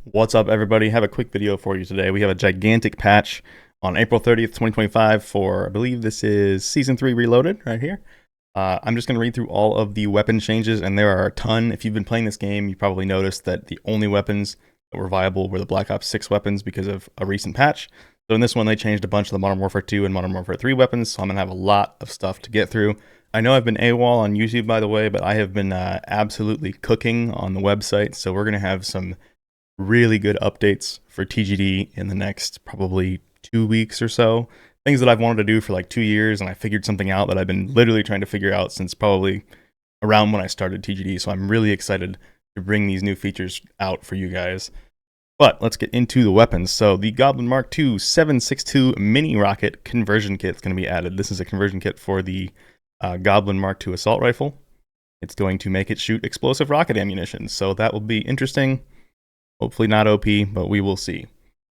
What's up, everybody? Have a quick video for you today. We have a gigantic patch on April 30th, 2025 for, I believe this is Season 3 Reloaded right here. I'm just going to read through all of the weapon changes, and there are a ton. If you've been playing this game, you probably noticed that the only weapons that were viable were the Black Ops 6 weapons because of a recent patch. So in this one, they changed a bunch of the Modern Warfare 2 and Modern Warfare 3 weapons, so I'm going to have a lot of stuff to get through. I know I've been AWOL on YouTube, by the way, but I have been absolutely cooking on the website, so we're going to have some really good updates for TGD in the next probably 2 weeks or so. Things that I've wanted to do for like 2 years, and I figured something out that I've been literally trying to figure out since probably around when I started TGD. So I'm really excited to bring these new features out for you guys. But let's get into the weapons. So the Goblin Mark II 7.62 mini rocket conversion kit is going to be added. This is a conversion kit for the Goblin Mark II assault rifle. It's going to make it shoot explosive rocket ammunition, so that will be interesting. Hopefully not OP, but we will see.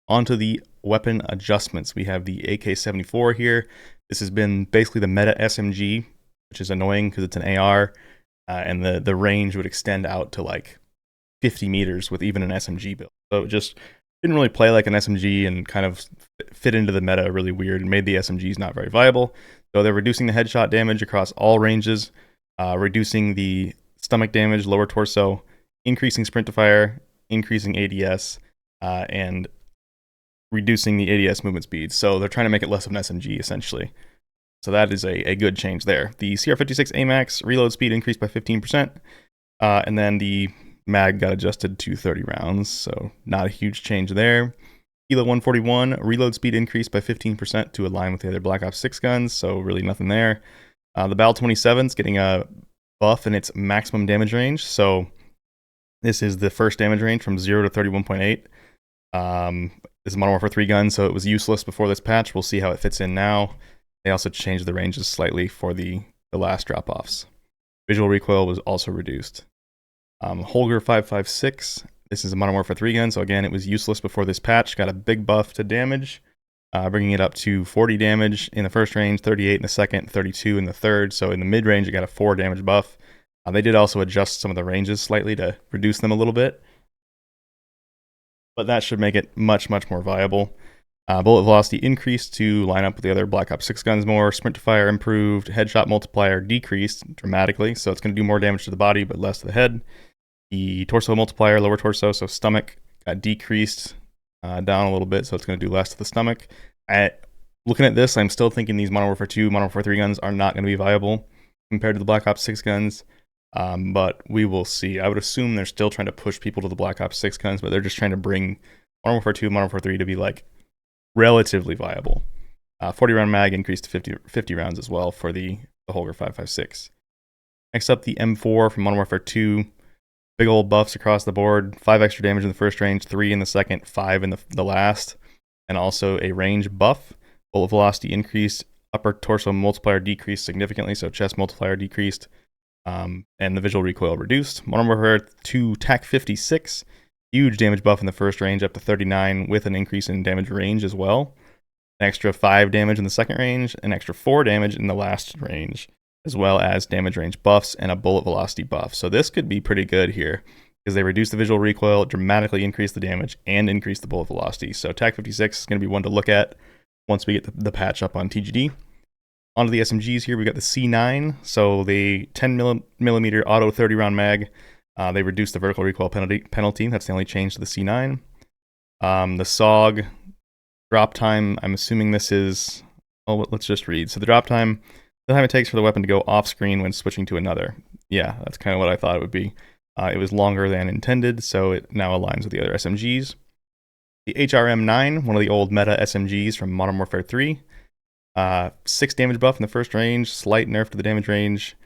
On to the weapon adjustments. We have the AK-74 here. This has been basically the meta SMG, which is annoying because it's an AR, and the range would extend out to like 50 meters with even an SMG build. So it just didn't really play like an SMG and kind of fit into the meta really weird and made the SMGs not very viable. So they're reducing the headshot damage across all ranges, reducing the stomach damage, lower torso, increasing sprint to fire, increasing ADS, and reducing the ADS movement speed. So they're trying to make it less of an SMG, essentially. So that is a good change there. The CR56 AMAX reload speed increased by 15%, and then the mag got adjusted to 30 rounds, so not a huge change there. Kilo 141 reload speed increased by 15% to align with the other Black Ops 6 guns, so really nothing there. The Battle 27 is getting a buff in its maximum damage range, so this is the first damage range from 0 to 31.8. This is Modern Warfare 3 gun, so it was useless before this patch. We'll see how it fits in now. They also changed the ranges slightly for the last drop-offs. Visual recoil was also reduced. Holger 5.56. This is a Modern Warfare 3 gun, so again, it was useless before this patch. Got a big buff to damage, bringing it up to 40 damage in the first range, 38 in the second, 32 in the third. So in the mid-range, it got a 4 damage buff. They did also adjust some of the ranges slightly to reduce them a little bit, but that should make it much more viable. Bullet velocity increased to line up with the other Black Ops 6 guns more. Sprint to fire improved. Headshot multiplier decreased dramatically, so it's going to do more damage to the body but less to the head. The torso multiplier, lower torso, so stomach, got decreased down a little bit, so it's going to do less to the stomach. Looking at this, I'm still thinking these Modern Warfare 2, Modern Warfare 3 guns are not going to be viable compared to the Black Ops 6 guns. But we will see. I would assume they're still trying to push people to the Black Ops 6 guns, but they're just trying to bring Modern Warfare 2, Modern Warfare 3 to be like relatively viable. 40 round mag increased to 50 rounds as well for the Holger 5.56. Next up, the M4 from Modern Warfare 2. Big old buffs across the board. 5 extra damage in the first range, 3 in the second, 5 in the last, and also a range buff. Bullet velocity increased. Upper torso multiplier decreased significantly, so chest multiplier decreased. And the visual recoil reduced. Modern Warfare 2 TAC 56, huge damage buff in the first range up to 39 with an increase in damage range as well. An extra 5 damage in the second range, an extra 4 damage in the last range, as well as damage range buffs and a bullet velocity buff. So this could be pretty good here because they reduced the visual recoil, dramatically increased the damage, and increased the bullet velocity. So TAC 56 is going to be one to look at once we get the patch up on TGD. Onto the SMGs here, we got the C9, so the 10 millimeter auto 30 round mag. They reduced the vertical recoil penalty. That's the only change to the C9. The SOG drop time, I'm assuming this is, oh, let's just read. So the drop time, the time it takes for the weapon to go off screen when switching to another. Yeah, that's kind of what I thought it would be. It was longer than intended, so it now aligns with the other SMGs. The HRM9, one of the old meta SMGs from Modern Warfare 3. 6 damage buff in the first range, slight nerf to the damage range,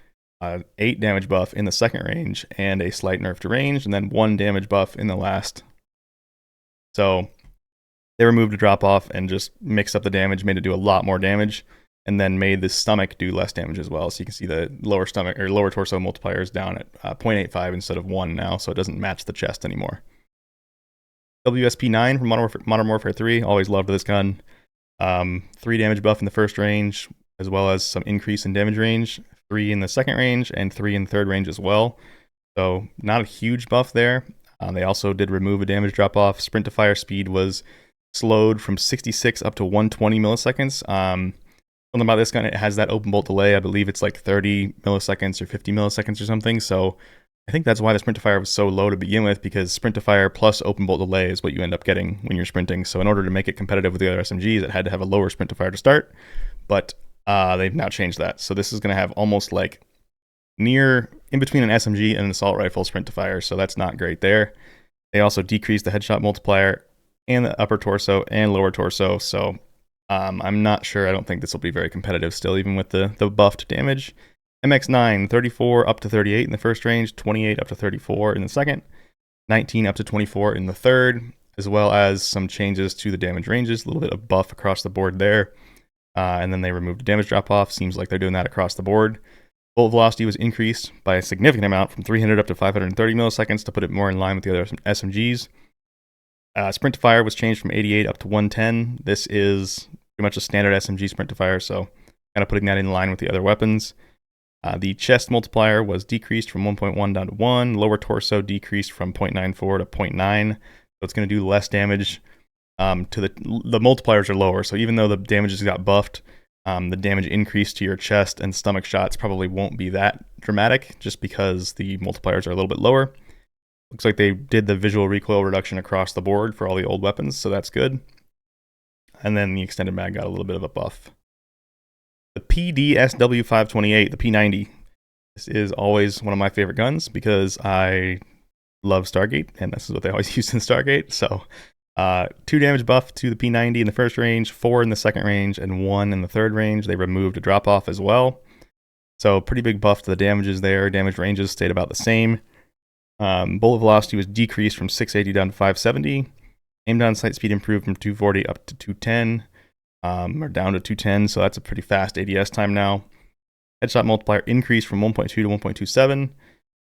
8 damage buff in the second range, and a slight nerf to range, and then 1 damage buff in the last. So they removed a drop off and just mixed up the damage, made it do a lot more damage, and then made the stomach do less damage as well. So you can see the lower stomach or lower torso multiplier is down at 0.85 instead of 1 now, so it doesn't match the chest anymore. WSP9 from Modern Warfare 3, always loved this gun. 3 damage buff in the first range, as well as some increase in damage range, 3 in the second range, and 3 in the third range as well. So not a huge buff there. They also did remove a damage drop off. Sprint to fire speed was slowed from 66 up to 120 milliseconds. Something about this gun, it has that open bolt delay. I believe it's like 30 milliseconds or 50 milliseconds or something. So I think that's why the sprint to fire was so low to begin with, because sprint to fire plus open bolt delay is what you end up getting when you're sprinting. So in order to make it competitive with the other SMGs, it had to have a lower sprint to fire to start. But they've now changed that. So this is going to have almost like near in between an SMG and an assault rifle sprint to fire. So that's not great there. They also decreased the headshot multiplier and the upper torso and lower torso. So I'm not sure. I don't think this will be very competitive still, even with the buffed damage. MX9, 34 up to 38 in the first range, 28 up to 34 in the second, 19 up to 24 in the third, as well as some changes to the damage ranges, a little bit of buff across the board there. And then they removed the damage drop-off. Seems like they're doing that across the board. Bullet velocity was increased by a significant amount from 300 up to 530 milliseconds to put it more in line with the other SMGs. Sprint to fire was changed from 88 up to 110. This is pretty much a standard SMG sprint to fire, so kind of putting that in line with the other weapons. The chest multiplier was decreased from 1.1 down to 1. Lower torso decreased from 0.94 to 0.9. So it's going to do less damage. To the multipliers are lower, so even though the damages got buffed, the damage increase to your chest and stomach shots probably won't be that dramatic, just because the multipliers are a little bit lower. Looks like they did the visual recoil reduction across the board for all the old weapons, so that's good. And then the extended mag got a little bit of a buff. The PDSW528, the P90. This is always one of my favorite guns because I love Stargate, and this is what they always use in Stargate. So 2 damage buff to the P90 in the first range, 4 in the second range, and 1 in the third range. They removed a drop off as well. So pretty big buff to the damages there. Damage ranges stayed about the same. Bullet velocity was decreased from 680 down to 570. Aim down sight speed improved from 240 up to 210, or down to 210, so that's a pretty fast ADS time now. Headshot multiplier increased from 1.2 to 1.27,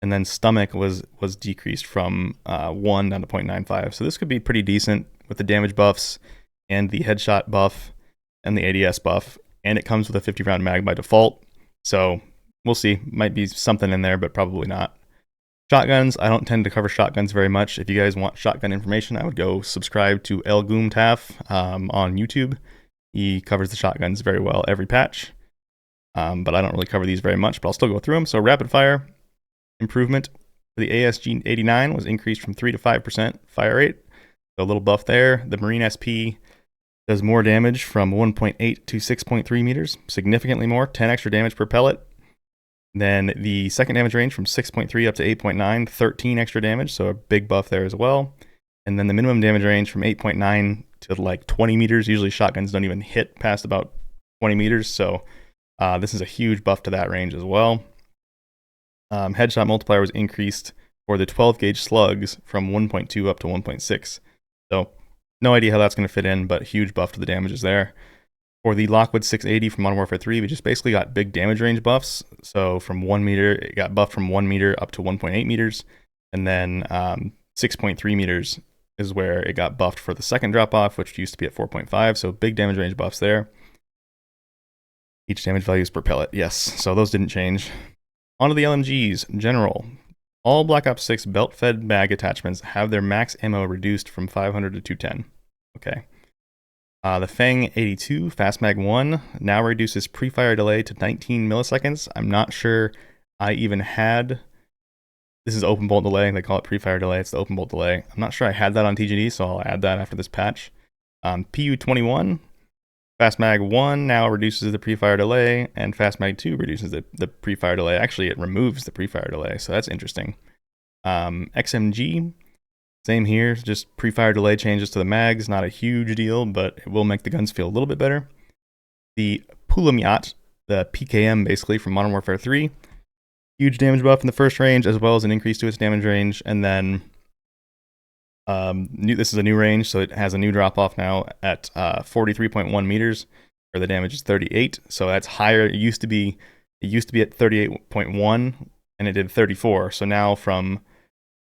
and then stomach was decreased from 1 down to 0.95. So this could be pretty decent with the damage buffs and the headshot buff and the ADS buff, and it comes with a 50 round mag by default. So we'll see. Might be something in there, but probably not. Shotguns, I don't tend to cover shotguns very much. If you guys want shotgun information, I would go subscribe to El Goomtaf on YouTube. He covers the shotguns very well every patch, but I don't really cover these very much, but I'll still go through them. So rapid fire improvement for the ASG89 was increased from 3 to 5% fire rate. So a little buff there. The Marine SP does more damage from 1.8 to 6.3 meters, significantly more, 10 extra damage per pellet. Then the second damage range from 6.3 up to 8.9, 13 extra damage, so a big buff there as well. And then the minimum damage range from 8.9 to like 20 meters. Usually shotguns don't even hit past about 20 meters, so this is a huge buff to that range as well. Headshot multiplier was increased for the 12 gauge slugs from 1.2 up to 1.6. So no idea how that's going to fit in, but huge buff to the damages there. For the Lockwood 680 from Modern Warfare 3, we just basically got big damage range buffs. So from 1 meter, it got buffed from 1 meter up to 1.8 meters. And then 6.3 meters is where it got buffed for the second drop off, which used to be at 4.5. So big damage range buffs there. Each damage values per pellet. Yes, so those didn't change. Onto the LMGs. General. All Black Ops 6 belt-fed mag attachments have their max ammo reduced from 500 to 210. Okay. The Fang 82 Fast Mag 1 now reduces pre-fire delay to 19 milliseconds. I'm not sure I even had... This is open bolt delay. They call it pre-fire delay. It's the open bolt delay. I'm not sure I had that on TGD, so I'll add that after this patch. PU21 Fast Mag 1 now reduces the pre-fire delay, and Fast Mag 2 reduces the pre-fire delay. Actually, it removes the pre-fire delay, so that's interesting. XMG... Same here, just pre-fire delay changes to the mags, not a huge deal, but it will make the guns feel a little bit better. The Pulamyat, the PKM basically from Modern Warfare 3, huge damage buff in the first range, as well as an increase to its damage range, and then this is a new range, so it has a new drop-off now at 43.1 meters, where the damage is 38, so that's higher. It used to be at 38.1, and it did 34, so now from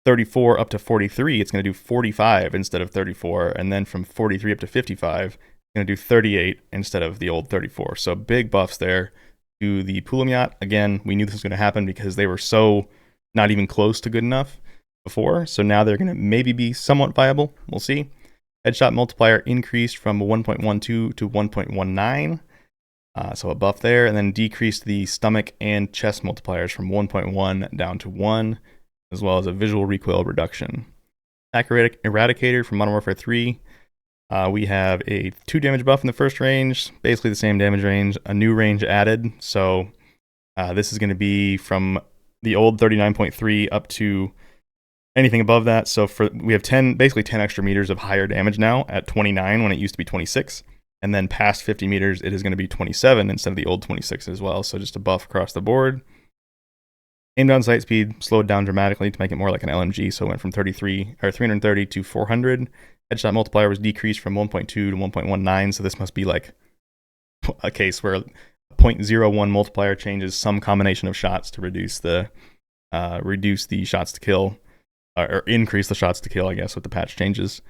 34 up to 43, it's going to do 45 instead of 34, and then from 43 up to 55, it's going to do 38 instead of the old 34. So big buffs there to the Pulamyat. Again, we knew this was going to happen because they were so not even close to good enough. before, so now they're going to maybe be somewhat viable. We'll see. Headshot multiplier increased from 1.12 to 1.19, so a buff there, and then decreased the stomach and chest multipliers from 1.1 down to 1, as well as a visual recoil reduction. Accurate Eradicator from Modern Warfare 3. We have a 2 damage buff in the first range, basically the same damage range, a new range added, so this is going to be from the old 39.3 up to anything above that. So we have basically 10 extra meters of higher damage now at 29 when it used to be 26. And then past 50 meters, it is going to be 27 instead of the old 26 as well. So just a buff across the board. Aim down sight speed slowed down dramatically to make it more like an LMG. So it went from 330 to 400. Headshot multiplier was decreased from 1.2 to 1.19. So this must be like a case where 0.01 multiplier changes some combination of shots to reduce the shots to kill. Or increase the shots to kill, I guess, with the patch changes.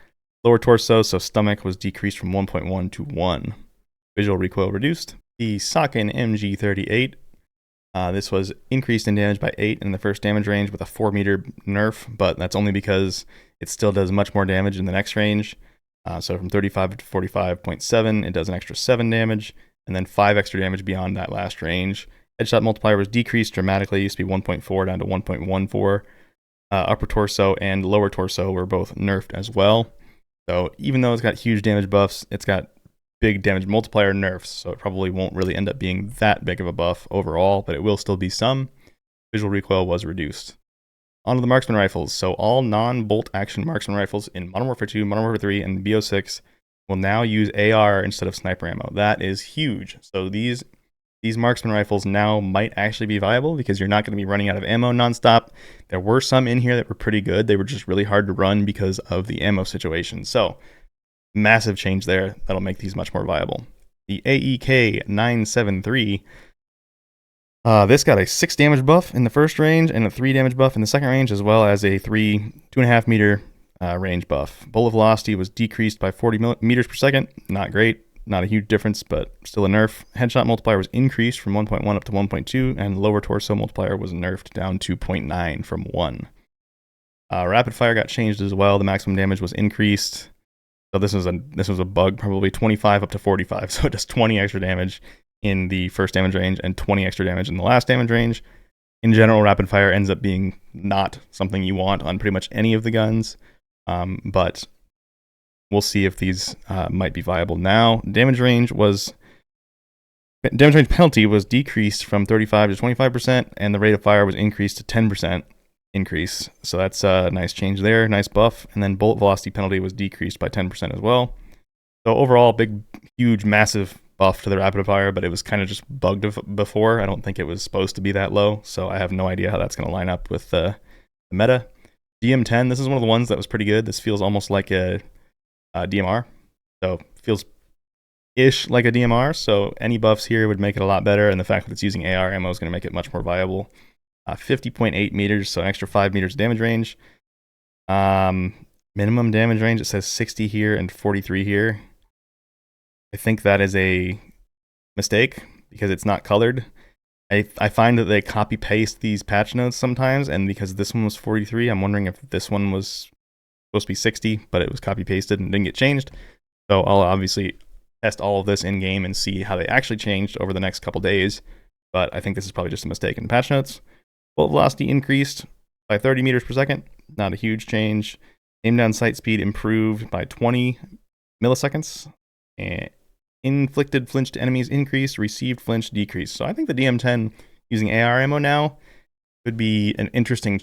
Lower torso, so stomach, was decreased from 1.1 to 1. Visual recoil reduced. The Sakin MG38. This was increased in damage by 8 in the first damage range with a 4 meter nerf, but that's only because it still does much more damage in the next range. So from 35 to 45.7, it does an extra 7 damage, and then 5 extra damage beyond that last range. Headshot multiplier was decreased dramatically. It used to be 1.4 down to 1.14. Upper torso and lower torso were both nerfed as well. So even though it's got huge damage buffs, it's got big damage multiplier nerfs, so it probably won't really end up being that big of a buff overall, but it will still be some. Visual recoil was reduced. Onto the Marksman rifles. So all non-bolt action Marksman rifles in Modern Warfare 2, Modern Warfare 3, and BO6 will now use AR instead of sniper ammo. That is huge. So these Marksman rifles now might actually be viable because you're not going to be running out of ammo nonstop. There were some in here that were pretty good. They were just really hard to run because of the ammo situation. So massive change there. That'll make these much more viable. The AEK 973. This got a 6 damage buff in the first range and a 3 damage buff in the second range, as well as a 2.5 meter range buff. Bullet velocity was decreased by 40 meters per second. Not great. Not a huge difference, but still a nerf. Headshot multiplier was increased from 1.1 up to 1.2, and lower torso multiplier was nerfed down to 0.9 from 1. Rapid fire got changed as well. The maximum damage was increased. So this was a bug, probably 25 up to 45. So it does 20 extra damage in the first damage range and 20 extra damage in the last damage range. In general, rapid fire ends up being not something you want on pretty much any of the guns, but we'll see if these might be viable now. Damage range penalty was decreased from 35 to 25%, and the rate of fire was increased to 10% increase. So that's a nice change there, nice buff. And then bullet velocity penalty was decreased by 10% as well. So overall, big, huge, massive buff to the rapid fire, but it was kind of just bugged before. I don't think it was supposed to be that low, so I have no idea how that's going to line up with the meta. DM10, this is one of the ones that was pretty good. This feels almost like a DMR, so feels ish like a DMR, so any buffs here would make it a lot better, and the fact that it's using AR ammo is going to make it much more viable. 50.8 meters, so an extra 5 meters damage range. Minimum damage range, it says 60 here and 43 here. I think that is a mistake because it's not colored. I find that they copy paste these patch notes sometimes, and because this one was 43, I'm wondering if this one was supposed to be 60, but it was copy pasted and didn't get changed. So I'll obviously test all of this in game and see how they actually changed over the next couple days. But I think this is probably just a mistake in the patch notes. Bullet velocity increased by 30 meters per second. Not a huge change. Aim down sight speed improved by 20 milliseconds. And inflicted flinch to enemies increased. Received flinch decreased. So I think the DM10 using AR ammo now could be an interesting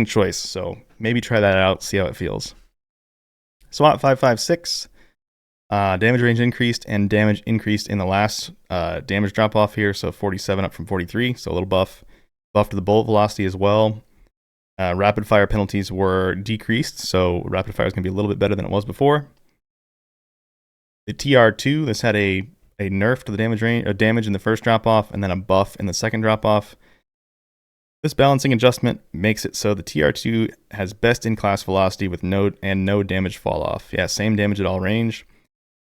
choice. So maybe try that out, see how it feels. SWAT 556. Damage range increased and damage increased in the last damage drop off here. So 47 up from 43. So a little buff. Buff to the bullet velocity as well. Rapid fire penalties were decreased, so rapid fire is going to be a little bit better than it was before. The TR2, this had a nerf to the damage range, damage in the first drop off, and then a buff in the second drop off. This balancing adjustment makes it so the TR2 has best in class velocity with no damage fall off. Yeah, same damage at all range.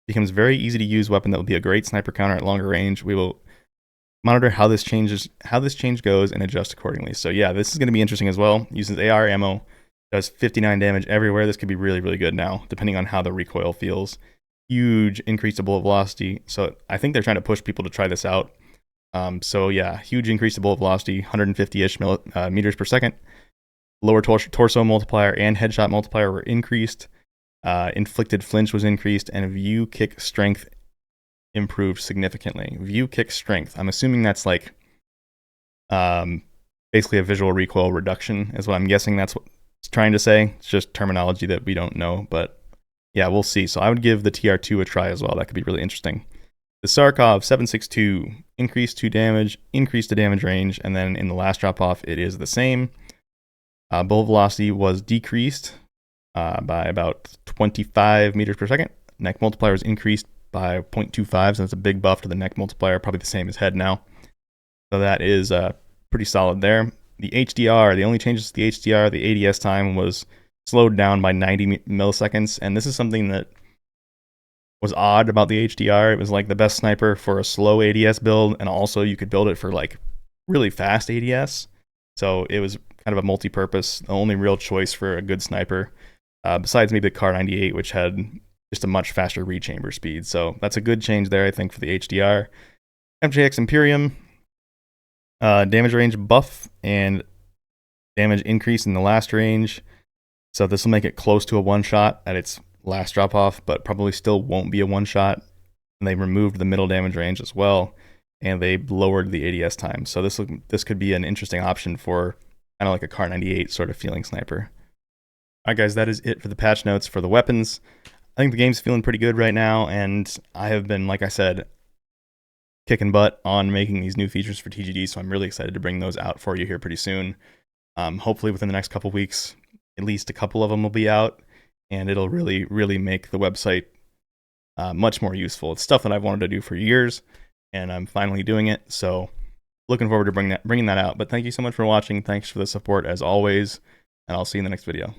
Becomes very easy to use weapon that will be a great sniper counter at longer range. We will monitor how this change goes and adjust accordingly. So yeah, this is going to be interesting as well. Uses AR ammo. Does 59 damage everywhere. This could be really, really good now, depending on how the recoil feels. Huge increase to bullet velocity. So I think they're trying to push people to try this out. So yeah, huge increase to bullet velocity, 150-ish meters per second. Lower torso multiplier and headshot multiplier were increased. Inflicted flinch was increased, and view kick strength improved significantly. View kick strength. I'm assuming that's like basically a visual recoil reduction is what I'm guessing that's what it's trying to say. It's just terminology that we don't know, but yeah, we'll see. So I would give the TR2 a try as well. That could be really interesting. The Sarkov 762, increased 2 damage, increased the damage range, and then in the last drop off, it is the same. Bullet velocity was decreased by about 25 meters per second. Neck multiplier was increased by 0.25, so that's a big buff to the neck multiplier, probably the same as head now. So that is pretty solid there. The HDR, the only changes to the HDR, the ADS time was slowed down by 90 milliseconds, and this is something that was odd about the HDR. It was like the best sniper for a slow ADS build, and also you could build it for like really fast ADS. So it was kind of a multi-purpose, the only real choice for a good sniper, besides maybe the Kar 98, which had just a much faster rechamber speed. So that's a good change there, I think, for the HDR. MJX Imperium, damage range buff and damage increase in the last range. So this will make it close to a one-shot at its last drop-off, but probably still won't be a one-shot. And they removed the middle damage range as well, and they lowered the ADS time. So this could be an interesting option for kind of like a Kar 98 sort of feeling sniper. All right, guys, that is it for the patch notes for the weapons. I think the game's feeling pretty good right now, and I have been, like I said, kicking butt on making these new features for TGD, so I'm really excited to bring those out for you here pretty soon. Hopefully within the next couple weeks, at least a couple of them will be out, and it'll really, really make the website much more useful. It's stuff that I've wanted to do for years, and I'm finally doing it, so looking forward to bringing that out. But thank you so much for watching. Thanks for the support as always, and I'll see you in the next video.